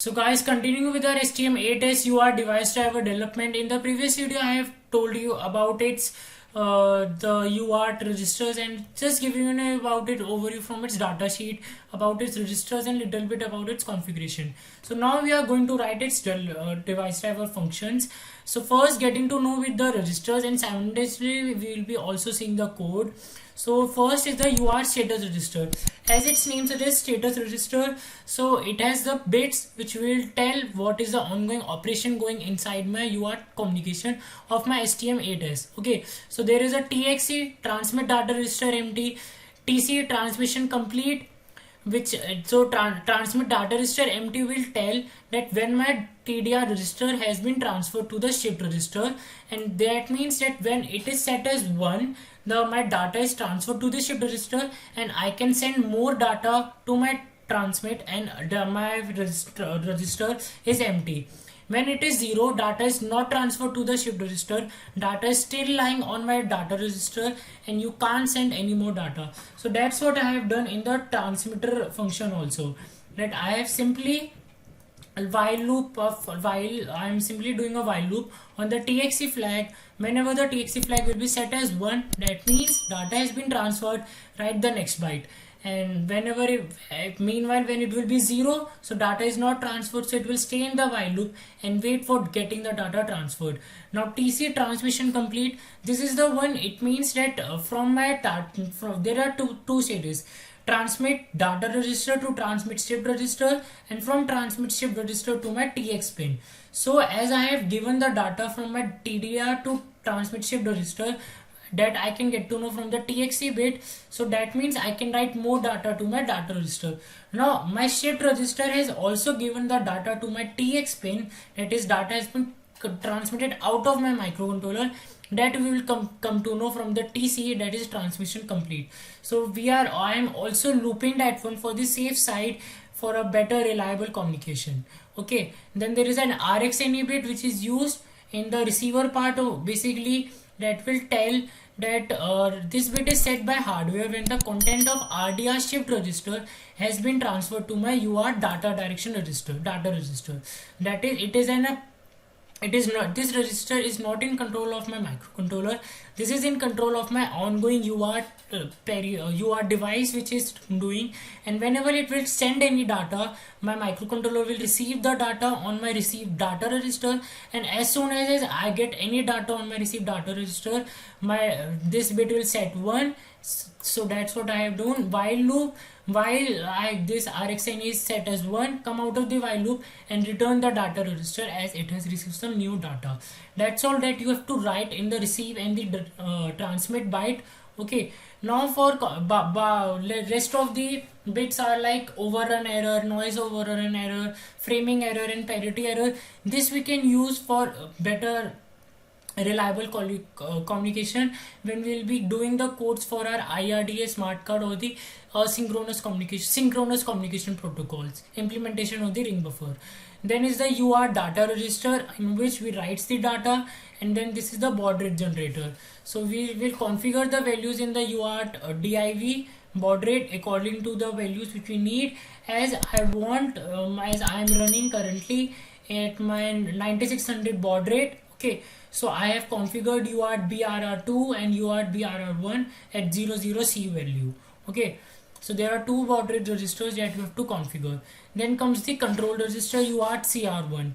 So guys, continuing with our STM8S UART device driver development. In the previous video, I have told you about its the UART registers and just giving you about it overview from its data sheet, about its registers and little bit about its configuration. So now we are going to write its device driver functions. So first getting to know with the registers and simultaneously we will be also seeing the code. So first is the UART status register. As its name suggests, status register, so it has the bits which will tell what is the ongoing operation going inside my UART communication of my STM8S. Okay, so there is a TXC transmit data register empty, TC transmission complete, which transmit data register empty will tell that when my TDR register has been transferred to the shift register, and that means that when it is set as 1, my data is transferred to the shift register and I can send more data to my transmit, and my register is empty. When it is 0, data is not transferred to the shift register, data is still lying on my data register and you can't send any more data. So that's what I have done in the transmitter function also, that I have simply while loop of while I am simply doing a while loop on the TXC flag. Whenever the TXC flag will be set as 1, that means data has been transferred, write the next byte. And whenever meanwhile when it will be 0, so data is not transferred, so it will stay in the while loop and wait for getting the data transferred. Now TC transmission complete, this is the one, it means that there are two stages: transmit data register to transmit shift register, and from transmit shift register to my TX pin. So as I have given the data from my TDR to transmit shift register, that I can get to know from the TXC bit, so that means I can write more data to my data register. Now my shift register has also given the data to my TX pin, that is data has been transmitted out of my microcontroller, that we will come to know from the TC, that is transmission complete. So I am also looping that one for the safe side for a better reliable communication. Okay, then there is an RxNE bit which is used in the receiver part of basically, that will tell that this bit is set by hardware when the content of RDR shift register has been transferred to my UART data register. That is, this register is not in control of my microcontroller. This is in control of my ongoing UART device which is doing, and whenever it will send any data, my microcontroller will receive the data on my received data register, and as soon as I get any data on my received data register, this bit will set 1. So that's what I have done. While loop, while this RxN is set as 1, come out of the while loop and return the data register as it has received some new data. That's all that you have to write in the receive and the transmit byte. Okay, now for rest of the bits are like overrun error, noise overrun error, framing error and parity error. This we can use for better reliable communication when we will be doing the codes for our IRDA smart card or the synchronous communication protocols, implementation of the ring buffer. Then is the UART data register, in which we writes the data, and then this is the baud rate generator. So we will configure the values in the UART div baud rate according to the values which we need. As I want, as I am running currently at my 9600 baud rate. Okay, so I have configured UART BRR2 and UART BRR1 at 00C value. Okay, so there are two baud rate registers that you have to configure. Then comes the control register UART CR1,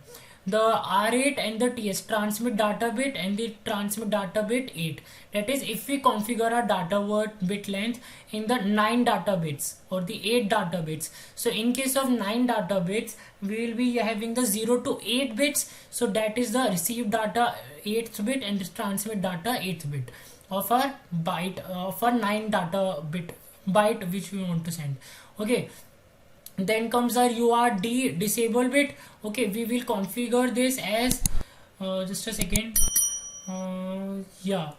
the R8 and the TS transmit data bit and the transmit data bit 8. That is, if we configure our data word bit length in the 9 data bits or the 8 data bits. So in case of 9 data bits, we will be having the 0 to 8 bits. So that is the receive data 8th bit and the transmit data 8th bit of our byte of our 9 data byte which we want to send. Okay, then comes our UART disable bit. Okay, we will configure this as just a second. Yeah,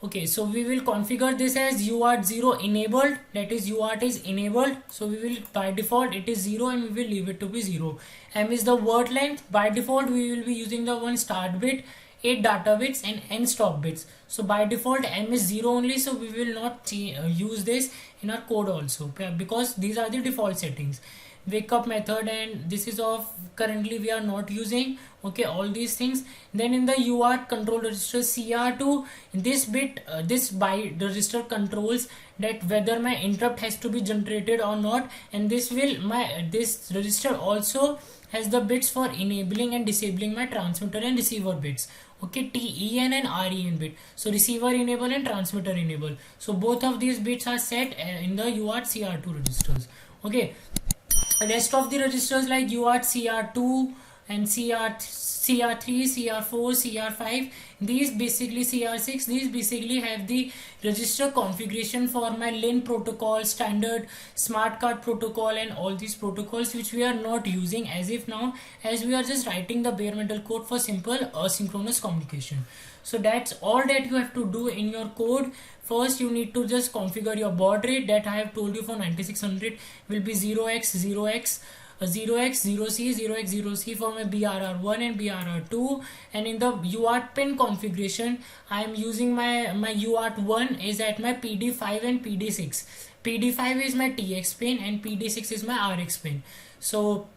okay, so we will configure this as UART 0 enabled, that is UART is enabled, so we will by default it is 0 and we will leave it to be 0. M is the word length. By default we will be using the one start bit, 8 data bits and n stop bits. So by default M is 0 only, so we will not use this in our code also because these are the default settings. wake up method, and this is of currently we are not using. Okay, all these things. Then in the UART control register CR2, this bit this byte register controls that whether my interrupt has to be generated or not, and this register also has the bits for enabling and disabling my transmitter and receiver bits. Okay, TEN and REN bit. So receiver enable and transmitter enable. So both of these bits are set in the UART CR2 registers. Okay, rest of the registers like UART CR2 and CR3, CR4, CR5, these basically CR6, these basically have the register configuration for my LIN protocol, standard smart card protocol, and all these protocols which we are not using as if now, as we are just writing the bare metal code for simple asynchronous communication. So that's all that you have to do in your code. First you need to just configure your baud rate that I have told you for 9600 will be 0x 0x 0x 0c 0x 0c for my BRR1 and BRR2. And in the UART pin configuration, I am using my UART1 is at my PD5 and PD6. PD5 is my TX pin and PD6 is my RX pin. So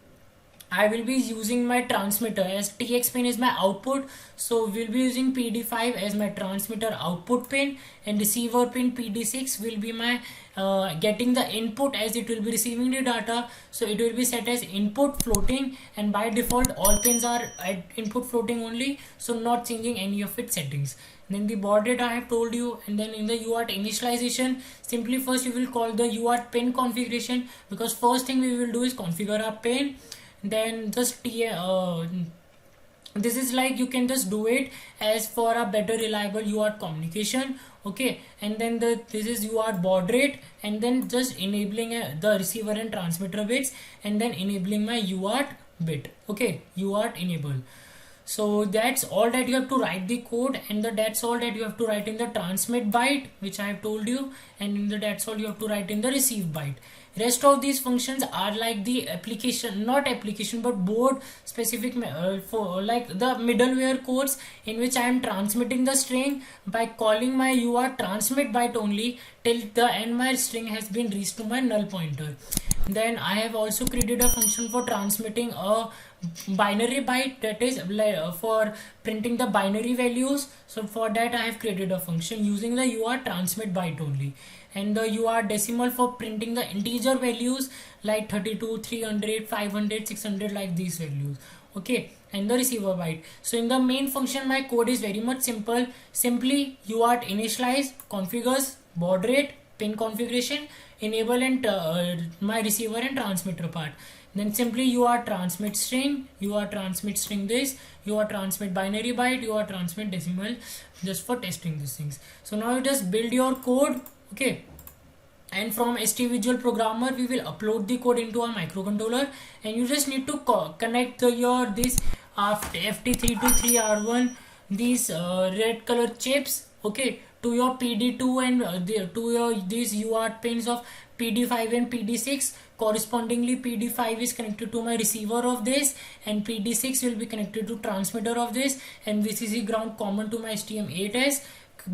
I will be using my transmitter as TX pin is my output, so we'll be using PD5 as my transmitter output pin, and receiver pin PD6 will be my getting the input as it will be receiving the data, so it will be set as input floating, and by default all pins are at input floating only, so not changing any of its settings. Then the baud rate I have told you, and then in the UART initialization, simply first you will call the UART pin configuration, because first thing we will do is configure our pin. Then just this is like you can just do it as for a better reliable UART communication. Okay, and then this is UART baud rate, and then just enabling the receiver and transmitter bits, and then enabling my UART bit. Okay, UART enable. So that's all that you have to write the code, and that's all that you have to write in the transmit byte which I have told you, and that's all you have to write in the receive byte. Rest of these functions are like the application, not application but board specific for like the middleware codes in which I am transmitting the string by calling my UART transmit byte only till the end my string has been reached to my null pointer. Then I have also created a function for transmitting a binary byte, that is for printing the binary values. So for that I have created a function using the UART transmit byte only, and the UART decimal for printing the integer values like 32, 300, 500, 600, like these values. Okay, and the receiver byte. So in the main function my code is very much simple. Simply UART initialize, configures baud rate, pin configuration, enable and my receiver and transmitter part. Then simply UART transmit string, UART transmit string this, UART transmit binary byte, UART transmit decimal, just for testing these things. So now you just build your code. Okay, and from ST Visual Programmer we will upload the code into our microcontroller, and you just need to connect your this FT323R1 these red color chips, okay, to your PD2 and to your these UART pins of PD5 and PD6. Correspondingly PD5 is connected to my receiver of this, and PD6 will be connected to transmitter of this, and VCC ground common to my STM8S.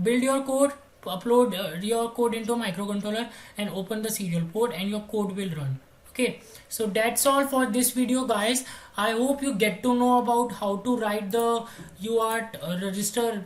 Build your code, upload your code into a microcontroller and open the serial port, and your code will run. Okay, so that's all for this video guys. I hope you get to know about how to write the UART register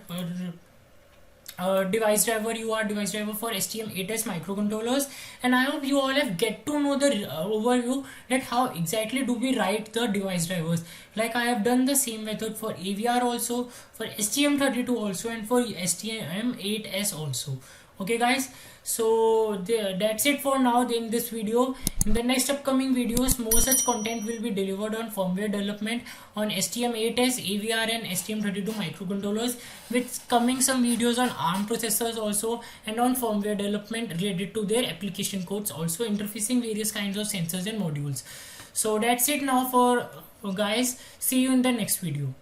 device driver, UART device driver for STM8S microcontrollers, and I hope you all have get to know the overview that how exactly do we write the device drivers. Like I have done the same method for AVR also, for STM32 also, and for STM8S also. Okay guys, so that's it for now in this video. In the next upcoming videos more such content will be delivered on firmware development on STM8S, AVR and STM32 microcontrollers, with coming some videos on ARM processors also, and on firmware development related to their application codes, also interfacing various kinds of sensors and modules. So that's it now for guys. See you in the next video.